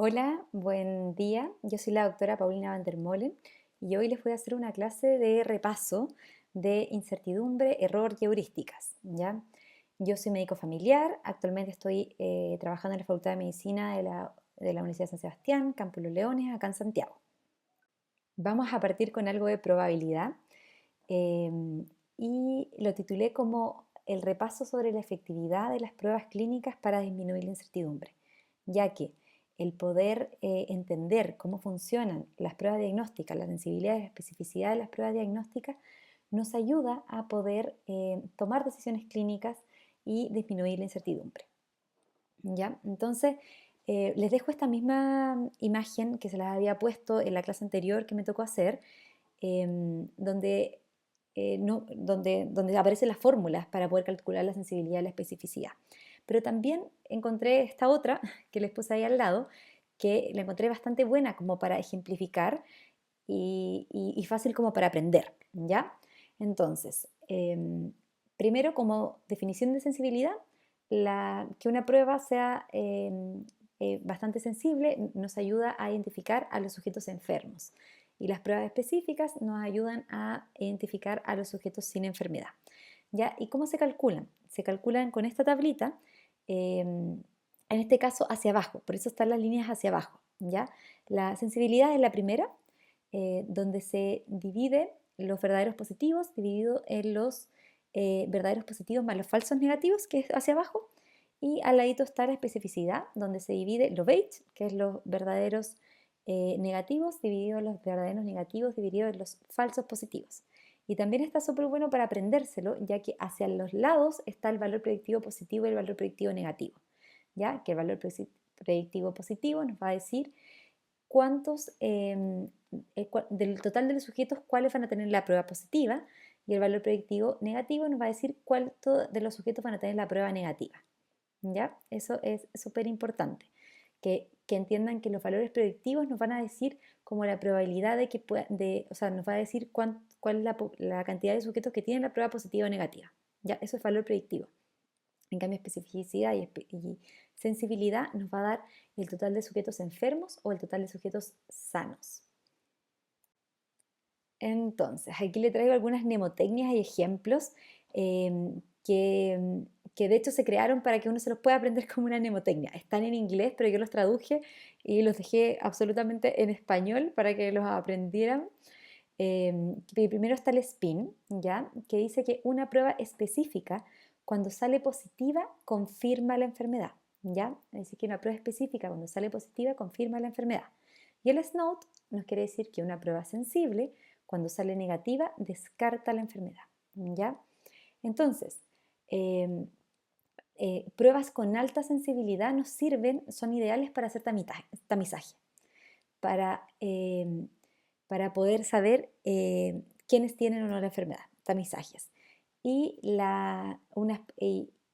Hola, buen día. Yo soy la doctora Paulina van der Molen y hoy les voy a hacer una clase de repaso de incertidumbre, error y heurísticas, ¿ya? Yo soy médico familiar, actualmente estoy trabajando en la Facultad de Medicina de la Universidad de San Sebastián, Campo Los Leones, acá en Santiago. Vamos a partir con algo de probabilidad eh, y lo titulé como el repaso sobre la efectividad de las pruebas clínicas para disminuir la incertidumbre, ya que el poder entender cómo funcionan las pruebas diagnósticas, la sensibilidad y la especificidad de las pruebas diagnósticas, nos ayuda a poder tomar decisiones clínicas y disminuir la incertidumbre. ¿Ya? Entonces, les dejo esta misma imagen que se las había puesto en la clase anterior que me tocó hacer, donde, no, donde aparecen las fórmulas para poder calcular la sensibilidad y la especificidad. Pero también encontré esta otra que les puse ahí al lado, que la encontré bastante buena como para ejemplificar y fácil como para aprender, ¿ya? Entonces, primero como definición de sensibilidad, que una prueba sea bastante sensible nos ayuda a identificar a los sujetos enfermos y las pruebas específicas nos ayudan a identificar a los sujetos sin enfermedad. ¿Ya? ¿Y cómo se calculan? Se calculan con esta tablita, en este caso hacia abajo, por eso están las líneas hacia abajo. ¿Ya? La sensibilidad es la primera, donde se divide los verdaderos positivos dividido en los verdaderos positivos más los falsos negativos, que es hacia abajo, y al ladito está la especificidad, donde se divide los beige, que es los verdaderos negativos, dividido en los verdaderos negativos, dividido en los falsos positivos. Y también está súper bueno para aprendérselo, ya que hacia los lados está el valor predictivo positivo y el valor predictivo negativo. ¿Ya? Que el valor predictivo positivo nos va a decir cuántos, del total de los sujetos, cuáles van a tener la prueba positiva, y el valor predictivo negativo nos va a decir cuántos de los sujetos van a tener la prueba negativa. ¿Ya? Eso es súper importante, que entiendan que los valores predictivos nos van a decir como la probabilidad de que o sea, nos va a decir cuál es la cantidad de sujetos que tienen la prueba positiva o negativa. ¿Ya? Eso es valor predictivo. En cambio, especificidad y sensibilidad nos va a dar el total de sujetos enfermos o el total de sujetos sanos. Entonces, aquí le traigo algunas mnemotecnias y ejemplos eh, que, que de hecho se crearon para que uno se los pueda aprender como una mnemotecnia. Están en inglés, pero yo los traduje y los dejé absolutamente en español para que los aprendieran. Primero está el SPIN, ¿ya? Que dice que una prueba específica, cuando sale positiva, confirma la enfermedad, ¿ya? Es decir, que una prueba específica, cuando sale positiva, confirma la enfermedad. Y el SNOT nos quiere decir que una prueba sensible, cuando sale negativa, descarta la enfermedad, ¿ya? Entonces, eh, pruebas con alta sensibilidad nos sirven, son ideales para hacer tamizaje, para, para poder saber quiénes tienen o no la enfermedad, tamizajes. Y,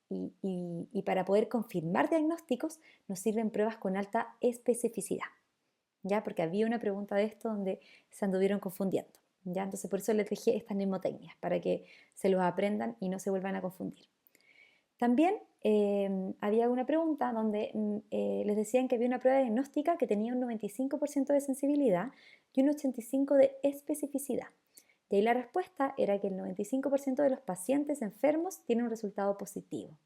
y para poder confirmar diagnósticos nos sirven pruebas con alta especificidad, ¿ya? Porque había una pregunta de esto donde se anduvieron confundiendo, ¿ya? Entonces por eso les dejé estas mnemotecnias, para que se los aprendan y no se vuelvan a confundir. También había una pregunta donde les decían que había una prueba diagnóstica que tenía un 95% de sensibilidad y un 85% de especificidad. Y ahí la respuesta era que el 95% de los pacientes enfermos tiene un resultado positivo.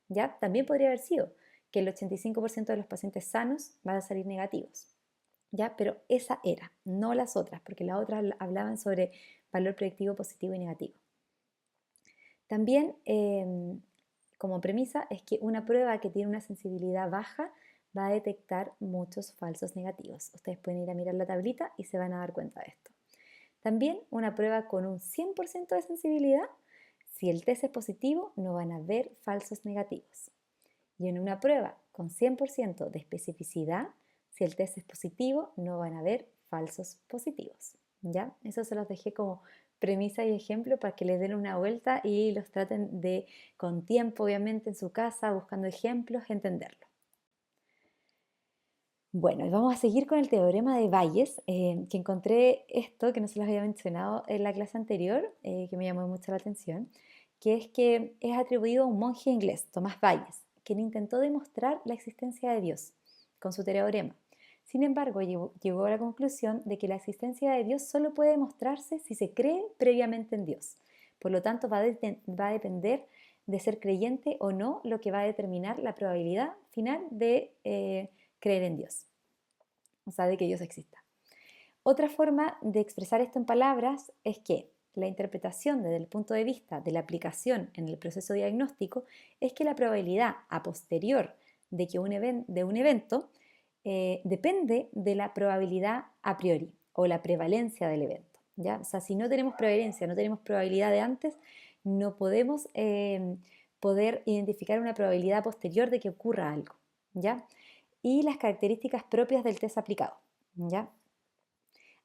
¿Ya? También podría haber sido que el 85% de los pacientes sanos van a salir negativos. ¿Ya? Pero esa era, no las otras, porque las otras hablaban sobre valor predictivo positivo y negativo. También, como premisa, es que una prueba que tiene una sensibilidad baja va a detectar muchos falsos negativos. Ustedes pueden ir a mirar la tablita y se van a dar cuenta de esto. También una prueba con un 100% de sensibilidad, si el test es positivo, no van a haber falsos negativos. Y en una prueba con 100% de especificidad, si el test es positivo, no van a haber falsos positivos. ¿Ya? Eso se los dejé como premisa y ejemplo para que les den una vuelta y los traten de, con tiempo obviamente en su casa, buscando ejemplos, entenderlo. Bueno, y vamos a seguir con el teorema de Bayes, que encontré esto, que no se los había mencionado en la clase anterior, que me llamó mucho la atención, que es que es atribuido a un monje inglés, Tomás Bayes, quien intentó demostrar la existencia de Dios con su teorema. Sin embargo, llegó a la conclusión de que la existencia de Dios solo puede demostrarse si se cree previamente en Dios. Por lo tanto, va a depender de ser creyente o no lo que va a determinar la probabilidad final de creer en Dios, o sea, de que Dios exista. Otra forma de expresar esto en palabras es que la interpretación desde el punto de vista de la aplicación en el proceso diagnóstico es que la probabilidad a posterior de un evento depende de la probabilidad a priori o la prevalencia del evento, ¿ya? O sea, si no tenemos prevalencia, no tenemos probabilidad de antes, no podemos poder identificar una probabilidad posterior de que ocurra algo, ¿ya? Y las características propias del test aplicado, ¿ya?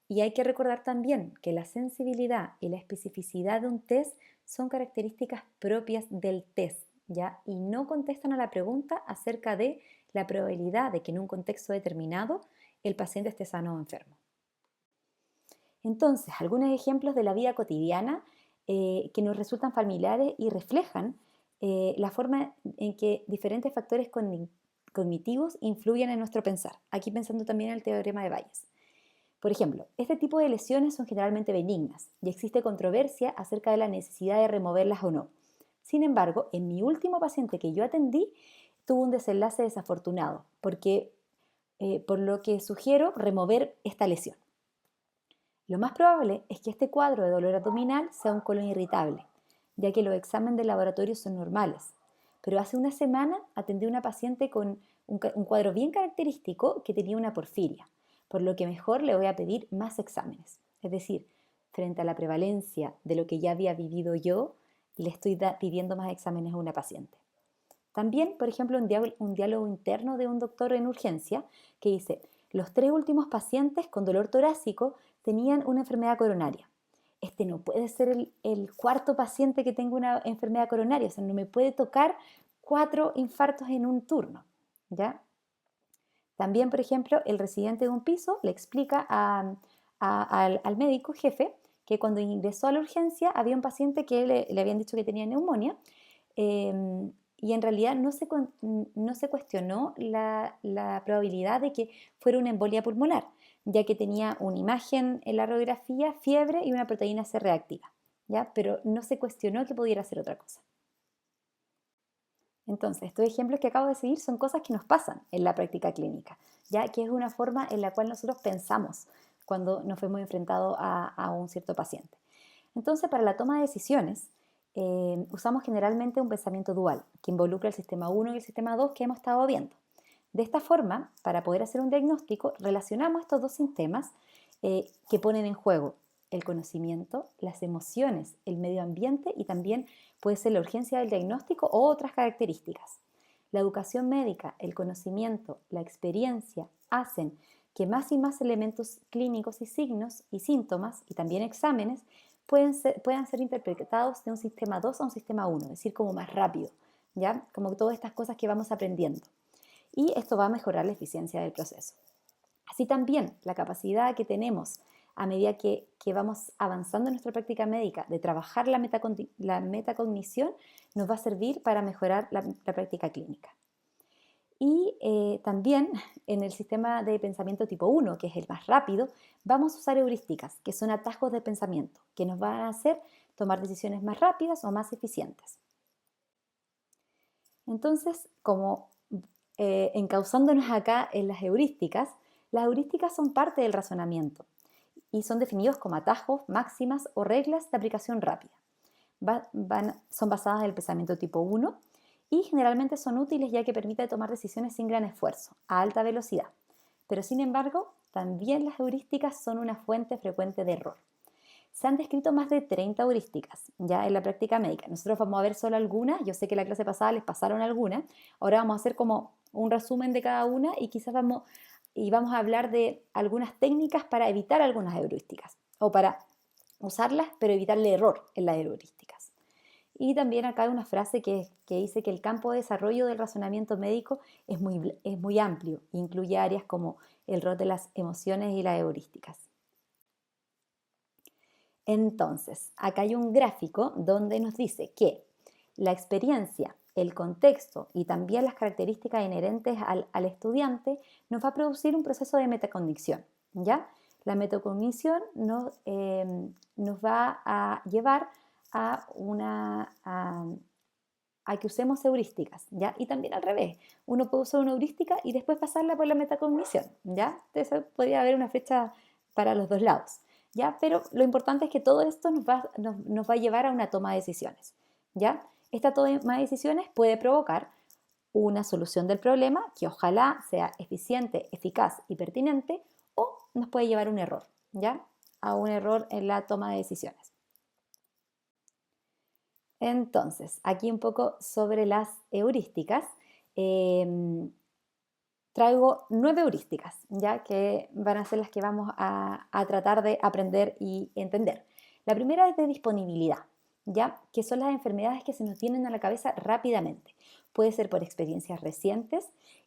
Y hay que recordar también que la sensibilidad y la especificidad de un test son características propias del test, ¿ya? Y no contestan a la pregunta acerca de la probabilidad de que en un contexto determinado el paciente esté sano o enfermo. Entonces, algunos ejemplos de la vida cotidiana que nos resultan familiares y reflejan la forma en que diferentes factores cognitivos influyen en nuestro pensar. Aquí pensando también en el teorema de Bayes. Por ejemplo, este tipo de lesiones son generalmente benignas y existe controversia acerca de la necesidad de removerlas o no. Sin embargo, en mi último paciente que yo atendí, tuvo un desenlace desafortunado, por lo que sugiero remover esta lesión. Lo más probable es que este cuadro de dolor abdominal sea un colon irritable, ya que los exámenes de laboratorio son normales. Pero hace una semana atendí a una paciente con un cuadro bien característico que tenía una porfiria, por lo que mejor le voy a pedir más exámenes. Es decir, frente a la prevalencia de lo que ya había vivido yo, le estoy pidiendo más exámenes a una paciente. También, por ejemplo, un diálogo interno de un doctor en urgencia que dice: los 3 últimos pacientes con dolor torácico tenían una enfermedad coronaria. Este no puede ser el cuarto paciente que tenga una enfermedad coronaria, o sea, no me puede tocar 4 infartos en un turno, ¿ya? También, por ejemplo, el residente de un piso le explica al médico jefe que cuando ingresó a la urgencia había un paciente que le habían dicho que tenía neumonía, y en realidad no se cuestionó la probabilidad de que fuera una embolia pulmonar, ya que tenía una imagen en la radiografía, fiebre y una proteína C reactiva, ¿ya? Pero no se cuestionó que pudiera ser otra cosa. Entonces, estos ejemplos que acabo de seguir son cosas que nos pasan en la práctica clínica, ya que es una forma en la cual nosotros pensamos cuando nos hemos enfrentado a un cierto paciente. Entonces, para la toma de decisiones, usamos generalmente un pensamiento dual, que involucra el sistema 1 y el sistema 2 que hemos estado viendo. De esta forma, para poder hacer un diagnóstico, relacionamos estos dos sistemas que ponen en juego el conocimiento, las emociones, el medio ambiente y también puede ser la urgencia del diagnóstico o otras características. La educación médica, el conocimiento, la experiencia hacen que más y más elementos clínicos y signos y síntomas y también exámenes puedan ser interpretados de un sistema 2 a un sistema 1, es decir, como más rápido, ¿ya? Como todas estas cosas que vamos aprendiendo. Y esto va a mejorar la eficiencia del proceso. Así también la capacidad que tenemos a medida que vamos avanzando en nuestra práctica médica de trabajar la metacognición nos va a servir para mejorar la práctica clínica. Y también en el sistema de pensamiento tipo 1, que es el más rápido, vamos a usar heurísticas, que son atajos de pensamiento, que nos van a hacer tomar decisiones más rápidas o más eficientes. Entonces, como encauzándonos acá en las heurísticas son parte del razonamiento y son definidos como atajos, máximas o reglas de aplicación rápida. Son basadas en el pensamiento tipo 1 y generalmente son útiles ya que permiten tomar decisiones sin gran esfuerzo, a alta velocidad. Pero sin embargo, también las heurísticas son una fuente frecuente de error. Se han descrito más de 30 heurísticas ya en la práctica médica. Nosotros vamos a ver solo algunas. Yo sé que la clase pasada les pasaron algunas. Ahora vamos a hacer como un resumen de cada una y quizás vamos a hablar de algunas técnicas para evitar algunas heurísticas o para usarlas pero evitarle error en las heurísticas. Y también acá hay una frase que dice que el campo de desarrollo del razonamiento médico es muy amplio, incluye áreas como el rol de las emociones y las heurísticas. Entonces, acá hay un gráfico donde nos dice que la experiencia el contexto y también las características inherentes al estudiante, nos va a producir un proceso de metacognición, ¿ya? La metacognición nos va a llevar a que usemos heurísticas, ¿ya? Y también al revés, uno puede usar una heurística y después pasarla por la metacognición, ¿ya? Entonces podría haber una fecha para los dos lados, ¿ya? Pero lo importante es que todo esto nos va a llevar a una toma de decisiones, ¿ya? Esta toma de decisiones puede provocar una solución del problema que ojalá sea eficiente, eficaz y pertinente, o nos puede llevar a un error, ¿ya? A un error en la toma de decisiones. Entonces, aquí un poco sobre las heurísticas. Traigo 9 heurísticas, ya que van a ser las que vamos a tratar de aprender y entender. La primera es de disponibilidad, ya que son las enfermedades que se nos vienen a la cabeza rápidamente. Puede ser por experiencias recientes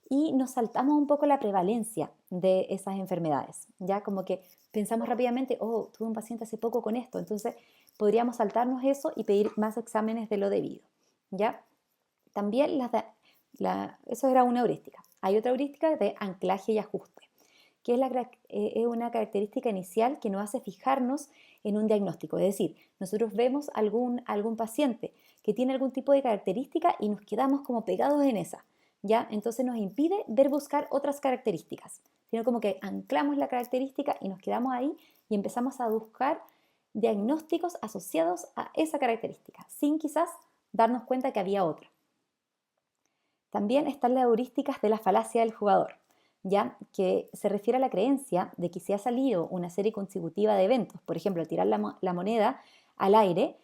y nos saltamos un poco la prevalencia de esas enfermedades, ya como que pensamos rápidamente, oh, tuve un paciente hace poco con esto, entonces podríamos saltarnos eso y pedir más exámenes de lo debido, ¿ya? También eso era una heurística. Hay otra heurística de anclaje y ajuste, que es una característica inicial que nos hace fijarnos en un diagnóstico. Es decir, nosotros vemos algún paciente que tiene algún tipo de característica y nos quedamos como pegados en esa, ¿ya? Entonces nos impide buscar otras características, sino como que anclamos la característica y nos quedamos ahí y empezamos a buscar diagnósticos asociados a esa característica, sin quizás darnos cuenta que había otra. También están las heurísticas de la falacia del jugador, ya que se refiere a la creencia de que si ha salido una serie consecutiva de eventos, por ejemplo, tirar la moneda al aire,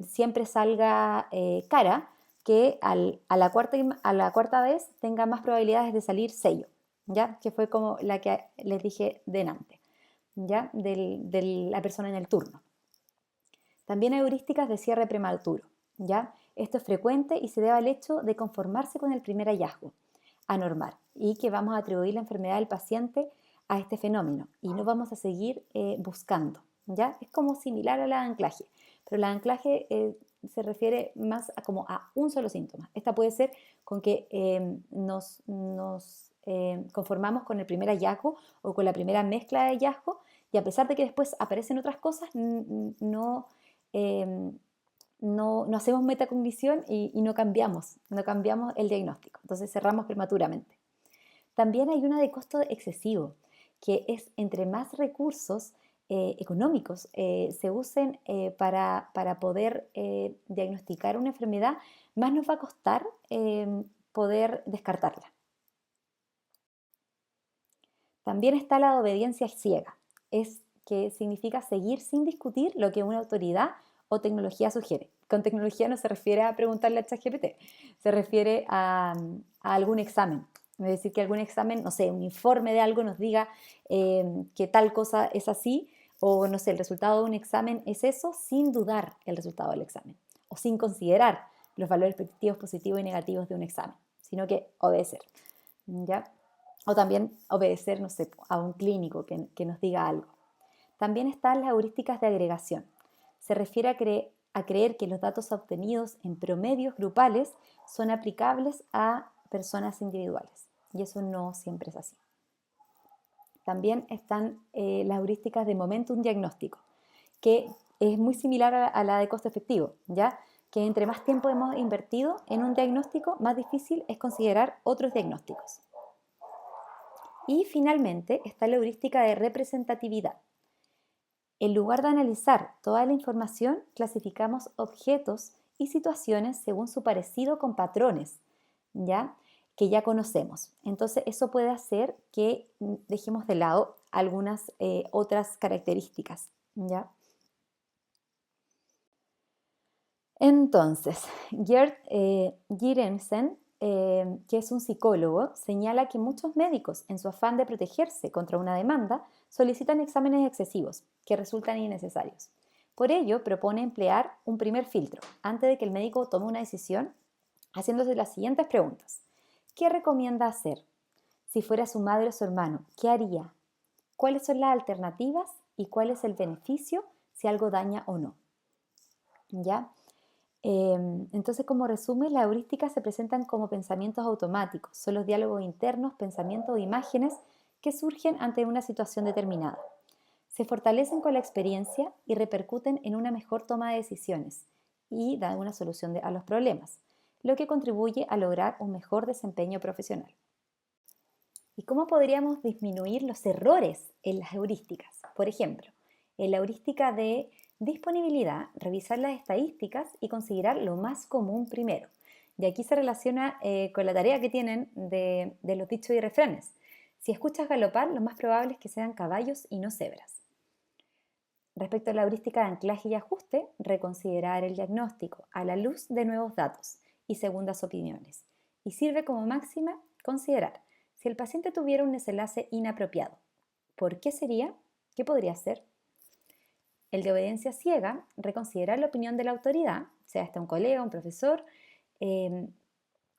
siempre salga cara, que a la cuarta vez tenga más probabilidades de salir sello, ¿ya? Que fue como la que les dije delante, ¿ya? De la persona en el turno. También hay heurísticas de cierre prematuro, ¿ya? Esto es frecuente y se debe al hecho de conformarse con el primer hallazgo anormal y que vamos a atribuir la enfermedad del paciente a este fenómeno y no vamos a seguir buscando, ¿ya? Es como similar al anclaje, pero el anclaje se refiere más como a un solo síntoma. Esta puede ser con que nos conformamos con el primer hallazgo o con la primera mezcla de hallazgo y a pesar de que después aparecen otras cosas, no hacemos metacognición y no cambiamos el diagnóstico. Entonces cerramos prematuramente. También hay una de costo excesivo, que es entre más recursos económicos se usen para poder diagnosticar una enfermedad, más nos va a costar poder descartarla. También está la obediencia ciega, es que significa seguir sin discutir lo que una autoridad o tecnología sugiere. Con tecnología no se refiere a preguntarle a ChatGPT, se refiere a algún examen. Es decir, que algún examen, no sé, un informe de algo nos diga que tal cosa es así, o no sé, el resultado de un examen es eso, sin dudar el resultado del examen, o sin considerar los valores predictivos positivos y negativos de un examen, sino que obedecer, ¿ya? O también obedecer, no sé, a un clínico que nos diga algo. También están las heurísticas de agregación. Se refiere a creer que los datos obtenidos en promedios grupales son aplicables a personas individuales. Y eso no siempre es así. También están las heurísticas de momentum diagnóstico, que es muy similar a la de costo efectivo, ¿ya? Que entre más tiempo hemos invertido en un diagnóstico, más difícil es considerar otros diagnósticos. Y finalmente está la heurística de representatividad. En lugar de analizar toda la información, clasificamos objetos y situaciones según su parecido con patrones, ¿ya? Que ya conocemos. Entonces, eso puede hacer que dejemos de lado algunas otras características, ¿ya? Entonces, Gerd Girensen, que es un psicólogo, señala que muchos médicos, en su afán de protegerse contra una demanda, solicitan exámenes excesivos que resultan innecesarios. Por ello, propone emplear un primer filtro antes de que el médico tome una decisión, haciéndose las siguientes preguntas. ¿Qué recomienda hacer? Si fuera su madre o su hermano, ¿qué haría? ¿Cuáles son las alternativas y cuál es el beneficio si algo daña o no? ¿Ya? Entonces, como resumen, las heurísticas se presentan como pensamientos automáticos, son los diálogos internos, pensamientos o imágenes que surgen ante una situación determinada. Se fortalecen con la experiencia y repercuten en una mejor toma de decisiones y dan una solución a los problemas, lo que contribuye a lograr un mejor desempeño profesional. ¿Y cómo podríamos disminuir los errores en las heurísticas? Por ejemplo, en la heurística de disponibilidad, revisar las estadísticas y considerar lo más común primero. Y aquí se relaciona con la tarea que tienen de los dichos y refranes. Si escuchas galopar, lo más probable es que sean caballos y no cebras. Respecto a la heurística de anclaje y ajuste, reconsiderar el diagnóstico a la luz de nuevos datos y segundas opiniones. Y sirve como máxima considerar si el paciente tuviera un desenlace inapropiado. ¿Por qué sería? ¿Qué podría ser? El de obediencia ciega, reconsiderar la opinión de la autoridad, sea este un colega, un profesor, eh,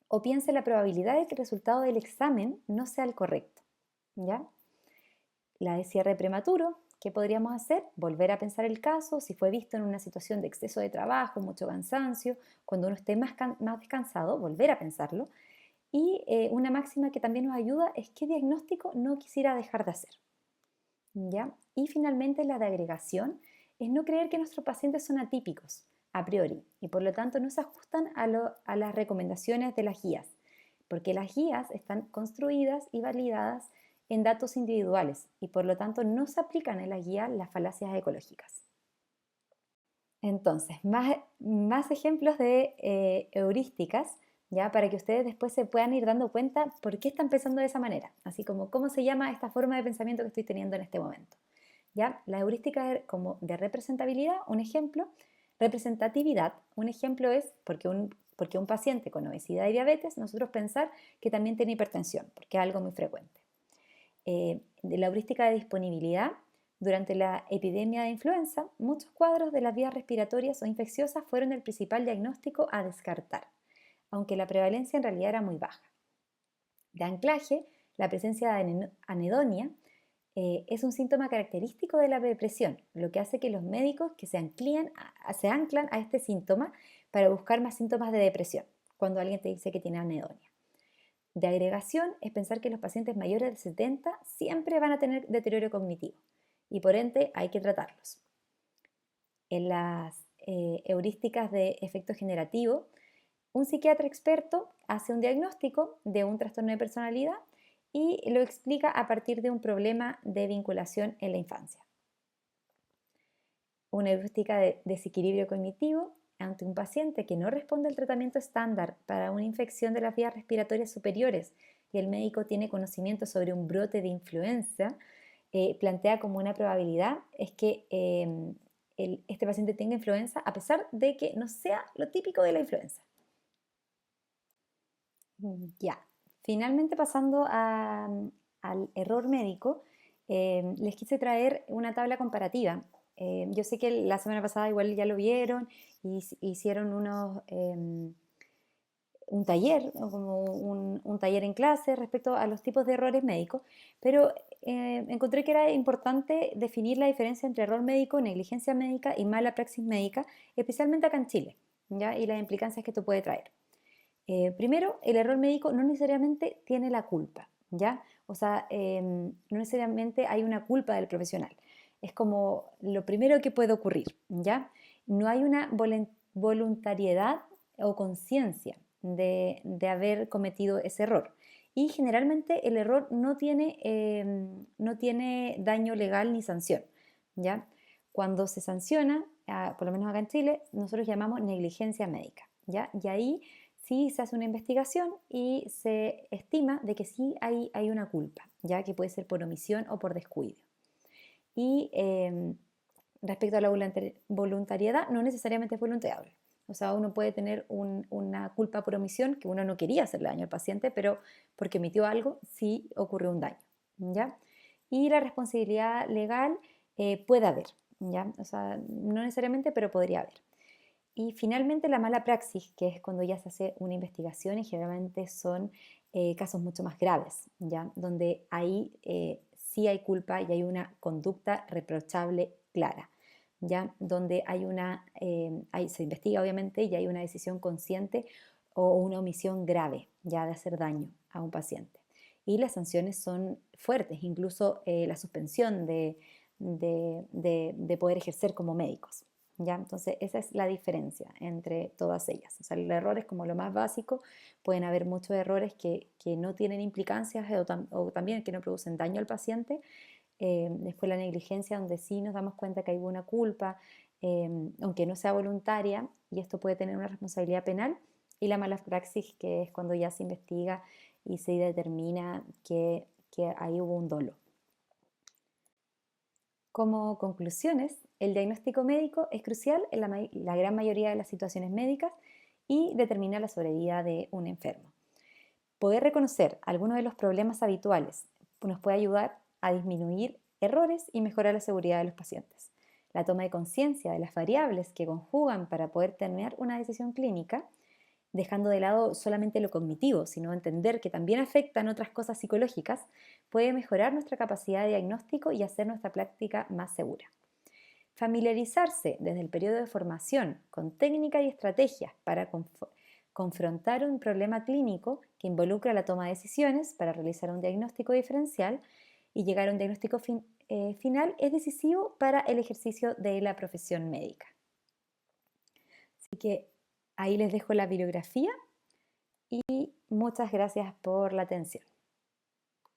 o piense la probabilidad de que el resultado del examen no sea el correcto. ¿Ya? La de cierre prematuro, ¿qué podríamos hacer? Volver a pensar el caso, si fue visto en una situación de exceso de trabajo, mucho cansancio, cuando uno esté más descansado, volver a pensarlo. Y una máxima que también nos ayuda es qué diagnóstico no quisiera dejar de hacer. ¿Ya? Y finalmente la de agregación es no creer que nuestros pacientes son atípicos a priori y por lo tanto no se ajustan a las recomendaciones de las guías, porque las guías están construidas y validadas en datos individuales y por lo tanto no se aplican en la guía las falacias ecológicas. Entonces, más ejemplos de heurísticas, ya para que ustedes después se puedan ir dando cuenta por qué están pensando de esa manera, así como cómo se llama esta forma de pensamiento que estoy teniendo en este momento. ¿Ya? La heurística como de representabilidad, un ejemplo, representatividad, un ejemplo es porque un paciente con obesidad y diabetes, nosotros pensar que también tiene hipertensión, porque es algo muy frecuente. De la heurística de disponibilidad, durante la epidemia de influenza, muchos cuadros de las vías respiratorias o infecciosas fueron el principal diagnóstico a descartar, aunque la prevalencia en realidad era muy baja. De anclaje, la presencia de anedonia es un síntoma característico de la depresión, lo que hace que los médicos que se anclan a este síntoma para buscar más síntomas de depresión, cuando alguien te dice que tiene anedonia. De agregación es pensar que los pacientes mayores de 70 siempre van a tener deterioro cognitivo y por ende hay que tratarlos. En las heurísticas de efecto generativo, un psiquiatra experto hace un diagnóstico de un trastorno de personalidad y lo explica a partir de un problema de vinculación en la infancia. Una heurística de desequilibrio cognitivo ante un paciente que no responde al tratamiento estándar para una infección de las vías respiratorias superiores y el médico tiene conocimiento sobre un brote de influenza, plantea como una probabilidad es que este paciente tenga influenza a pesar de que no sea lo típico de la influenza. Ya, finalmente pasando al error médico, les quise traer una tabla comparativa. Yo sé que la semana pasada igual ya lo vieron y hicieron un taller, como un taller en clase respecto a los tipos de errores médicos, pero encontré que era importante definir la diferencia entre error médico, negligencia médica y mala praxis médica, especialmente acá en Chile, ¿ya? Y las implicancias que esto puede traer. Primero, el error médico no necesariamente tiene la culpa, ¿ya? O sea, no necesariamente hay una culpa del profesional. Es como lo primero que puede ocurrir, ¿ya? No hay una voluntariedad o conciencia de haber cometido ese error. Y generalmente el error no tiene daño legal ni sanción, ¿ya? Cuando se sanciona, por lo menos acá en Chile, nosotros llamamos negligencia médica, ¿ya? Y ahí sí se hace una investigación y se estima de que sí hay una culpa, ya que puede ser por omisión o por descuido. Y respecto a la voluntariedad, no necesariamente es voluntariable. O sea, uno puede tener una culpa por omisión, que uno no quería hacerle daño al paciente, pero porque omitió algo, sí ocurrió un daño, ¿ya? Y la responsabilidad legal puede haber, ¿ya? O sea, no necesariamente, pero podría haber. Y finalmente la mala praxis, que es cuando ya se hace una investigación y generalmente son casos mucho más graves, ¿ya? Donde ahí sí hay culpa y hay una conducta reprochable clara. ¿ya? Donde se investiga obviamente y hay una decisión consciente o una omisión grave, ya de hacer daño a un paciente. Y las sanciones son fuertes, incluso la suspensión de poder ejercer como médicos. ¿Ya? Entonces, esa es la diferencia entre todas ellas. O sea, el error es como lo más básico. Pueden haber muchos errores que no tienen implicancias o también que no producen daño al paciente. Después la negligencia, donde sí nos damos cuenta que hay una culpa, aunque no sea voluntaria, y esto puede tener una responsabilidad penal. Y la mala praxis, que es cuando ya se investiga y se determina que ahí hubo un dolo. Como conclusiones, el diagnóstico médico es crucial en la gran mayoría de las situaciones médicas y determina la sobrevida de un enfermo. Poder reconocer algunos de los problemas habituales nos puede ayudar a disminuir errores y mejorar la seguridad de los pacientes. La toma de conciencia de las variables que conjugan para poder tener una decisión clínica, dejando de lado solamente lo cognitivo, sino entender que también afectan otras cosas psicológicas, puede mejorar nuestra capacidad de diagnóstico y hacer nuestra práctica más segura. Familiarizarse desde el periodo de formación con técnicas y estrategias para confrontar un problema clínico que involucra la toma de decisiones para realizar un diagnóstico diferencial y llegar a un diagnóstico final es decisivo para el ejercicio de la profesión médica. Así que ahí les dejo la bibliografía y muchas gracias por la atención.